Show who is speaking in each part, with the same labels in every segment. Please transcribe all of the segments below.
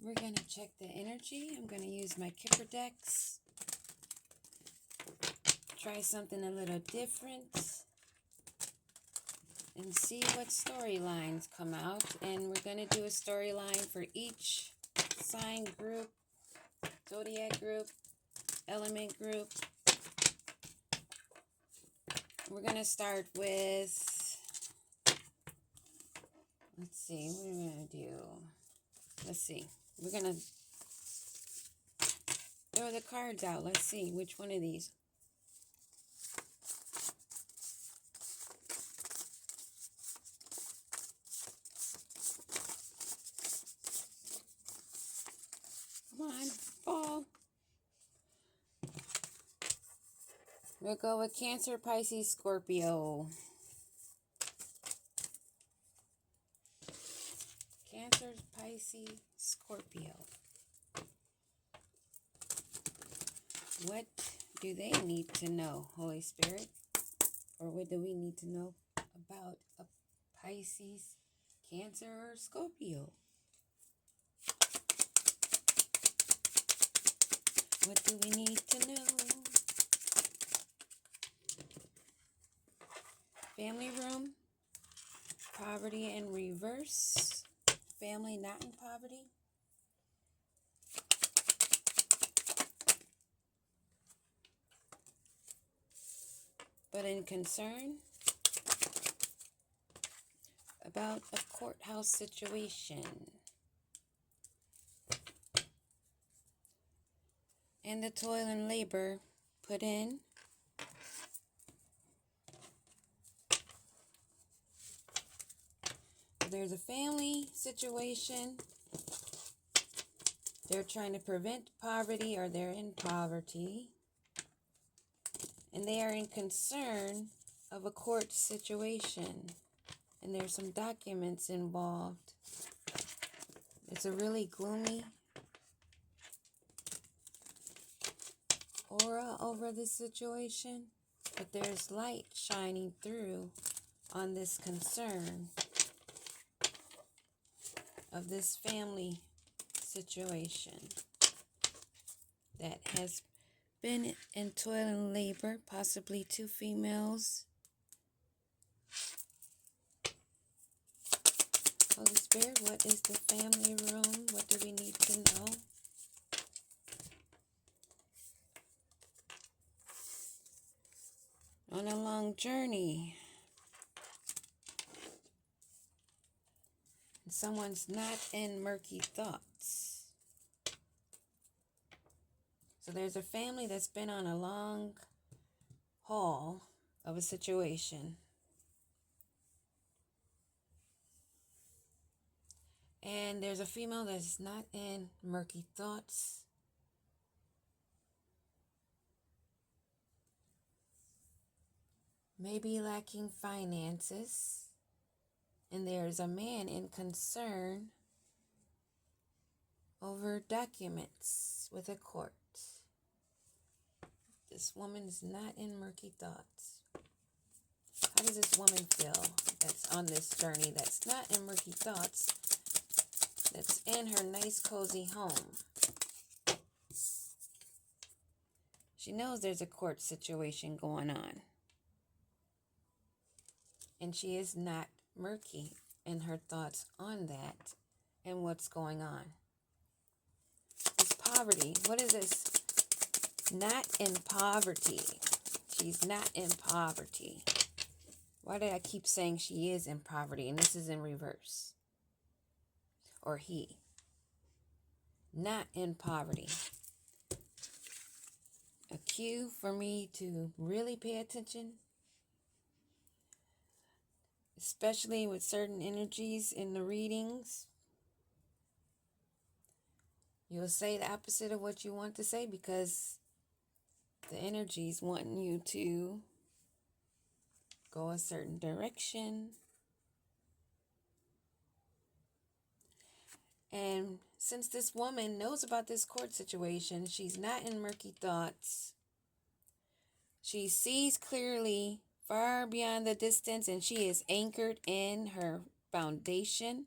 Speaker 1: We're going to check the energy. I'm going to use my Kipper decks. Try something a little different. And see what storylines come out. And we're going to do a storyline for each sign group, zodiac group, element group. We're going to start with, let's see, what are we going to do? Let's see. We're going to throw the cards out. Let's see which one of these. Come on, fall. We'll go with Cancer, Pisces, Scorpio. Cancer, Pisces, Scorpio. What do they need to know, Holy Spirit? Or what do we need to know about a Pisces, Cancer, or Scorpio? What do we need to know? Family room, poverty in reverse, family not in poverty. But in concern about a courthouse situation. And the toil and labor put in. There's a family situation. They're trying to prevent poverty, or they're in poverty. And they are in concern of a court situation. And there's some documents involved. It's a really gloomy aura over this situation. But there's light shining through on this concern of this family situation that has been in toil and labor, possibly two females. Holy Spirit, what is the family room? What do we need to know? On a long journey. And someone's not in murky thoughts. So there's a family that's been on a long haul of a situation. And there's a female that's not in murky thoughts. Maybe lacking finances. And there's a man in concern over documents with a court. This woman is not in murky thoughts. How does this woman feel that's on this journey, that's not in murky thoughts, that's in her nice cozy home? She knows there's a court situation going on. And she is not murky in her thoughts on that and what's going on. This poverty, what is this? Not in poverty. She's not in poverty. Why did I keep saying she is in poverty? And this is in reverse. Or he. Not in poverty. A cue for me to really pay attention. Especially with certain energies in the readings. You'll say the opposite of what you want to say because the energies wanting you to go a certain direction. And since this woman knows about this court situation, she's not in murky thoughts. She sees clearly far beyond the distance, and she is anchored in her foundation.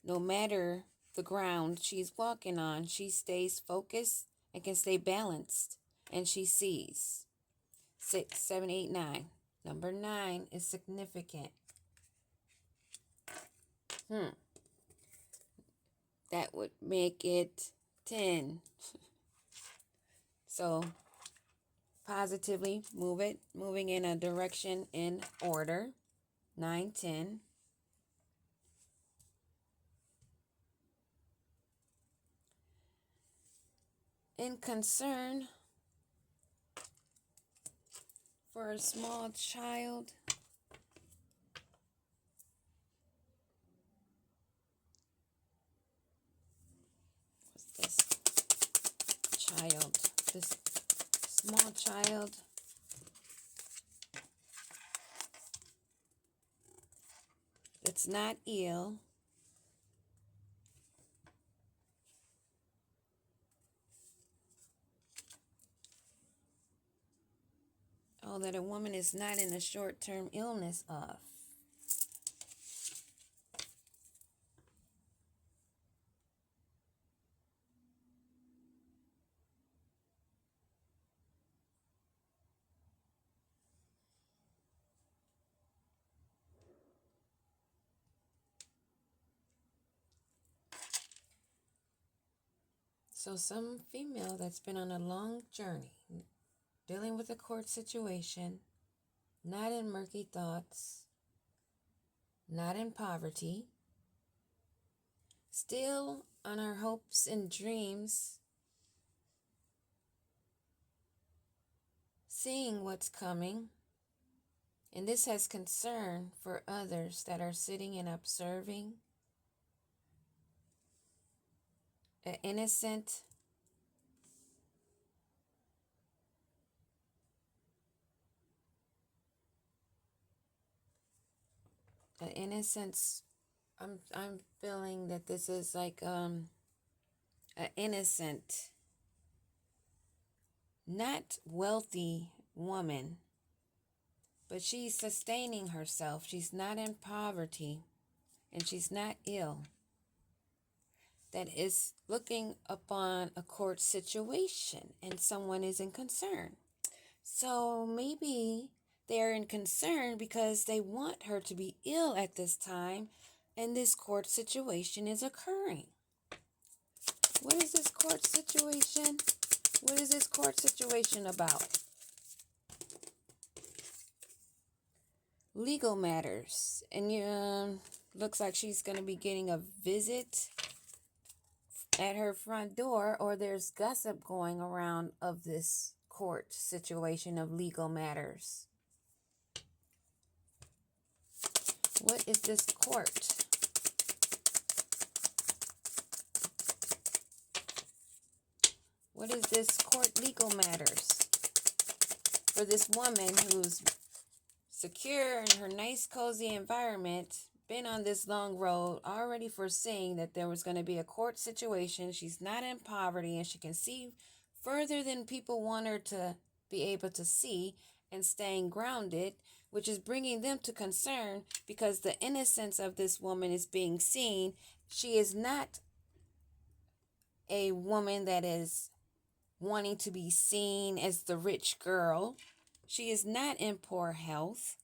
Speaker 1: No matter the ground she's walking on. She stays focused and can stay balanced, and she sees. 6, 7, 8, 9. Number 9 is significant. That would make it 10. So positively moving in a direction in order. 9, 10. In concern for a small child. What's this? Child. This small child. It's not ill. Oh, that a woman is not in a short-term illness of. So some female that's been on a long journey, dealing with a court situation, not in murky thoughts, not in poverty, still on our hopes and dreams, seeing what's coming. And this has concern for others that are sitting and observing. An innocent innocence. I'm feeling that this is like an innocent, not wealthy woman, but she's sustaining herself. She's not in poverty, and she's not ill. That is looking upon a court situation, and someone is in concern. So maybe they're in concern because they want her to be ill at this time, and this court situation is occurring. What is this court situation? What is this court situation about? Legal matters. And looks like she's going to be getting a visit at her front door, or there's gossip going around of this court situation of legal matters. What is this court? What is this court legal matters for this woman who's secure in her nice, cozy environment, been on this long road, already foreseeing that there was going to be a court situation. She's not in poverty, and she can see further than people want her to be able to see, and staying grounded, which is bringing them to concern because the innocence of this woman is being seen. She is not a woman that is wanting to be seen as the rich girl. She is not in poor health.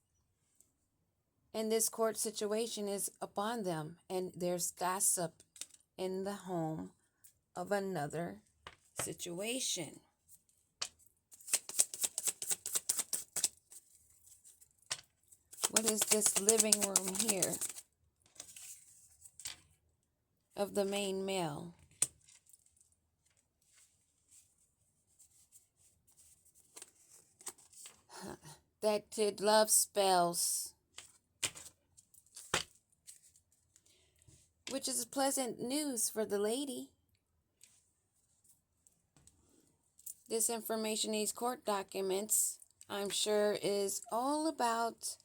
Speaker 1: And this court situation is upon them, and there's gossip in the home of another situation. What is this living room here of the main male? That did love spells, which is pleasant news for the lady. This information, these court documents, I'm sure is all about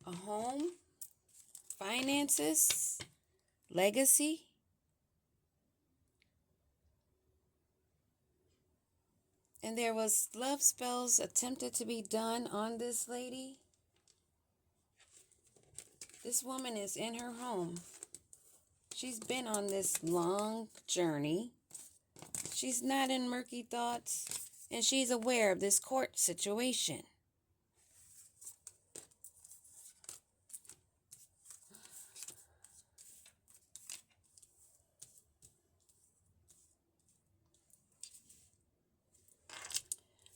Speaker 1: a home, finances, legacy. And there was love spells attempted to be done on this lady. This woman is in her home. She's been on this long journey. She's not in murky thoughts, and she's aware of this court situation.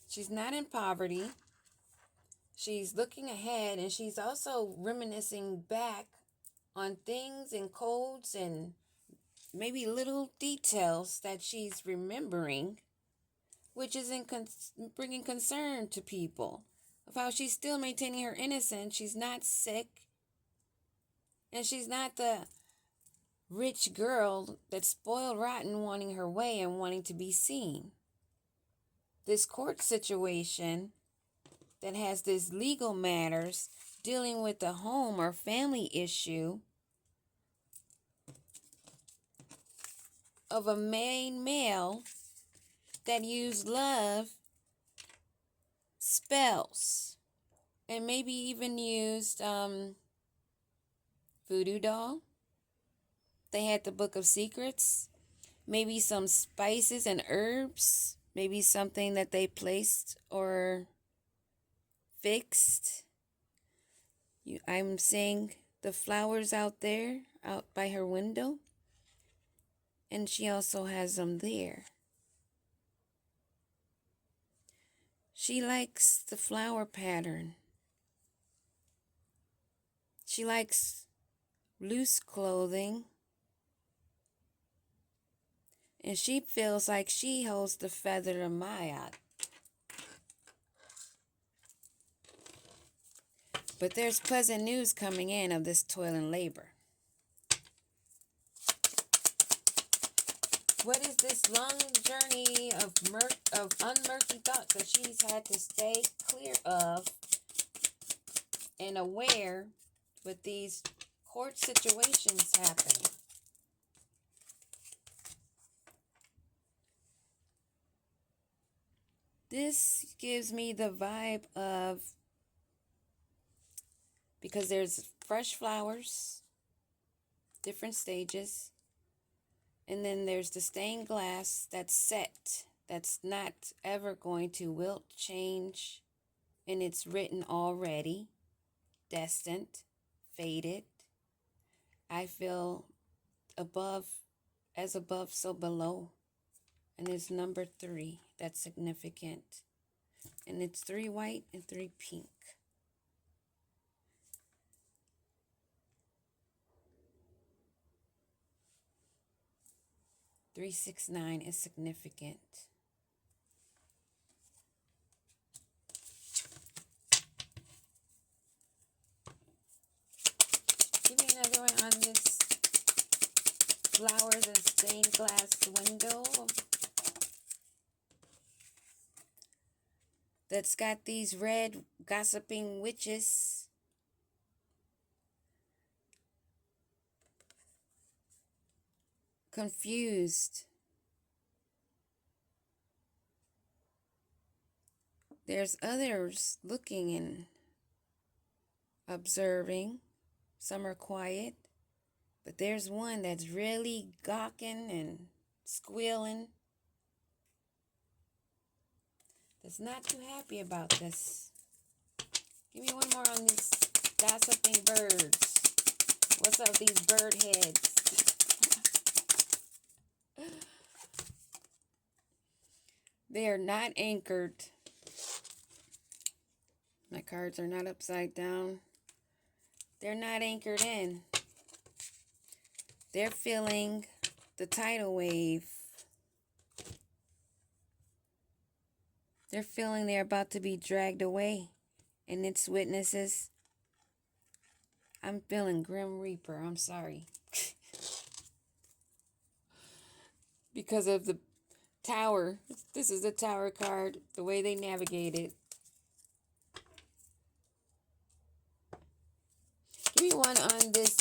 Speaker 1: She's not in poverty. She's looking ahead, and she's also reminiscing back on things and codes and maybe little details that she's remembering, which is bringing concern to people of how she's still maintaining her innocence. She's not sick, and she's not the rich girl that's spoiled rotten, wanting her way and wanting to be seen. This court situation that has this legal matters dealing with a home or family issue of a main male that used love spells and maybe even used voodoo doll. They had the Book of Secrets, maybe some spices and herbs, maybe something that they placed or fixed. I'm seeing the flowers out there, out by her window, and she also has them there. She likes the flower pattern. She likes loose clothing. And she feels like she holds the feather of Ma'at. But there's pleasant news coming in of this toil and labor. What is this long journey of unmurky thoughts that she's had to stay clear of and aware with these court situations happening? This gives me the vibe of, because there's fresh flowers, different stages, and then there's the stained glass that's set, that's not ever going to wilt, change, and it's written already, destined, fated. I feel above, as above, so below. And it's number 3. That's significant. And it's 3 white and 3 pink. $369 is significant. Give me another one on this flowers and stained glass window that's got these red gossiping witches. Confused. There's others looking and observing. Some are quiet, but there's one that's really gawking and squealing. That's not too happy about this. Give me one more on these gossiping birds. What's up with these bird heads? They are not anchored. My cards are not upside down. They're not anchored in. They're feeling the tidal wave. They're feeling they're about to be dragged away. And its witnesses. I'm feeling Grim Reaper. I'm sorry. Because of the Tower. This is the Tower card. The way they navigate it. Give me one on this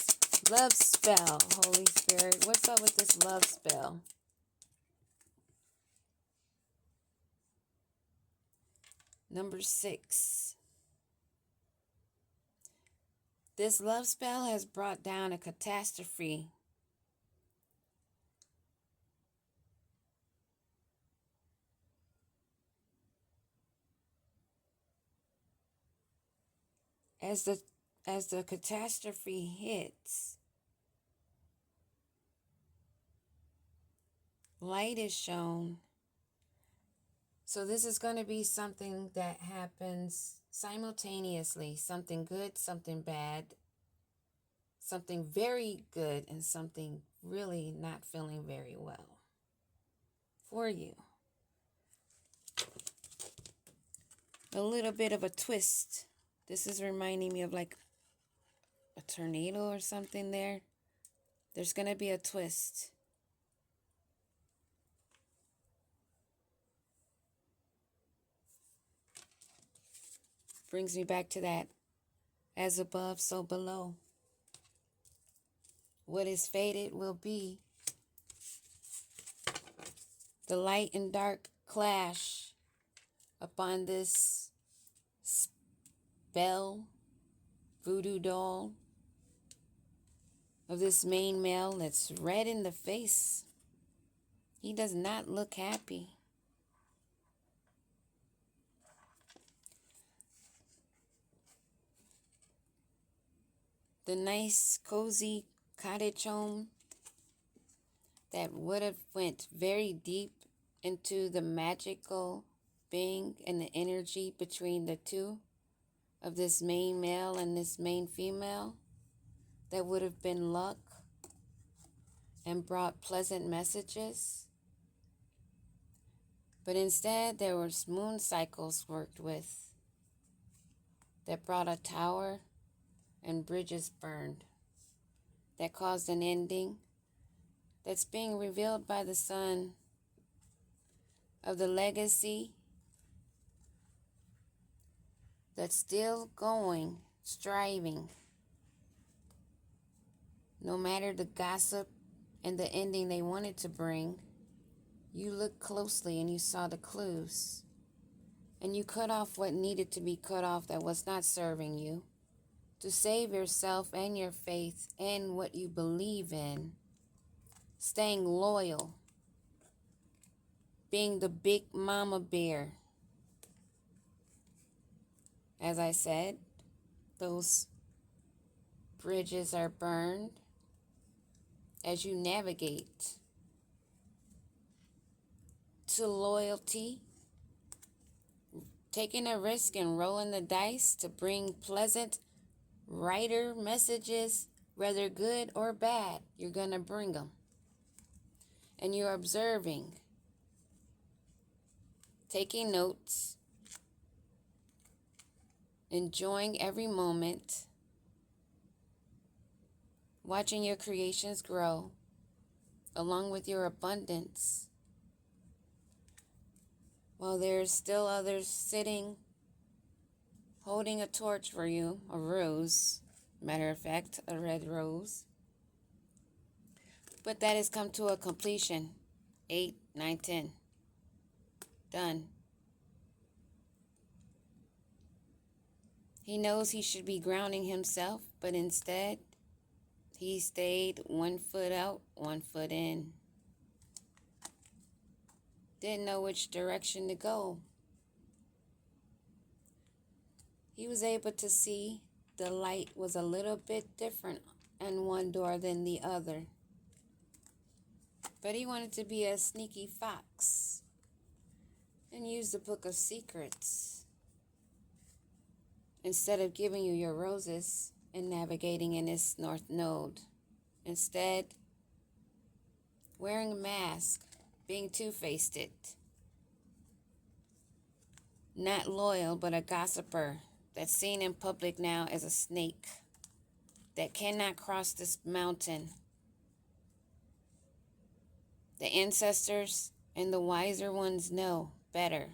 Speaker 1: love spell, Holy Spirit. What's up with this love spell? Number 6. This love spell has brought down a catastrophe as the catastrophe hits, light is shown. So this is going to be something that happens simultaneously, something good, something bad, something very good, and something really not feeling very well for you. A little bit of a twist. This is reminding me of like a tornado or something there. There's going to be a twist. Brings me back to that, as above, so below. What is fated will be. The light and dark clash upon this spell, voodoo doll, of this main male that's red in the face. He does not look happy. The nice, cozy cottage home that would have went very deep into the magical being and the energy between the two of this main male and this main female, that would have been luck and brought pleasant messages. But instead, there was moon cycles worked with that brought a tower and bridges burned, that caused an ending that's being revealed by the sun of the legacy that's still going, striving. No matter the gossip and the ending they wanted to bring, you looked closely and you saw the clues. And you cut off what needed to be cut off that was not serving you, to save yourself and your faith and what you believe in. Staying loyal. Being the big mama bear. As I said, those bridges are burned as you navigate to loyalty, taking a risk and rolling the dice to bring pleasant, brighter messages, whether good or bad. You're going to bring them. And you're observing, taking notes, enjoying every moment, watching your creations grow, along with your abundance, while there's still others sitting, holding a torch for you, a rose, matter of fact, a red rose. But that has come to a completion. 8, 9, 10. Done. He knows he should be grounding himself, but instead, he stayed 1 foot out, 1 foot in. Didn't know which direction to go. He was able to see the light was a little bit different in one door than the other. But he wanted to be a sneaky fox and use the Book of Secrets instead of giving you your roses and navigating in this north node. Instead, wearing a mask, being two-faced it. Not loyal, but a gossiper that's seen in public now as a snake that cannot cross this mountain. The ancestors and the wiser ones know better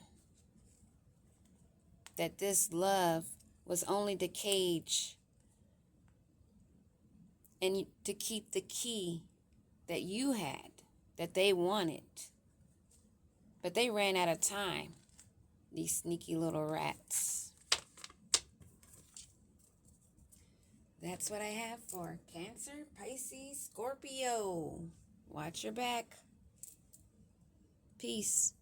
Speaker 1: that this love was only the cage and to keep the key that you had, that they wanted. But they ran out of time, these sneaky little rats. That's what I have for Cancer, Pisces, Scorpio. Watch your back. Peace.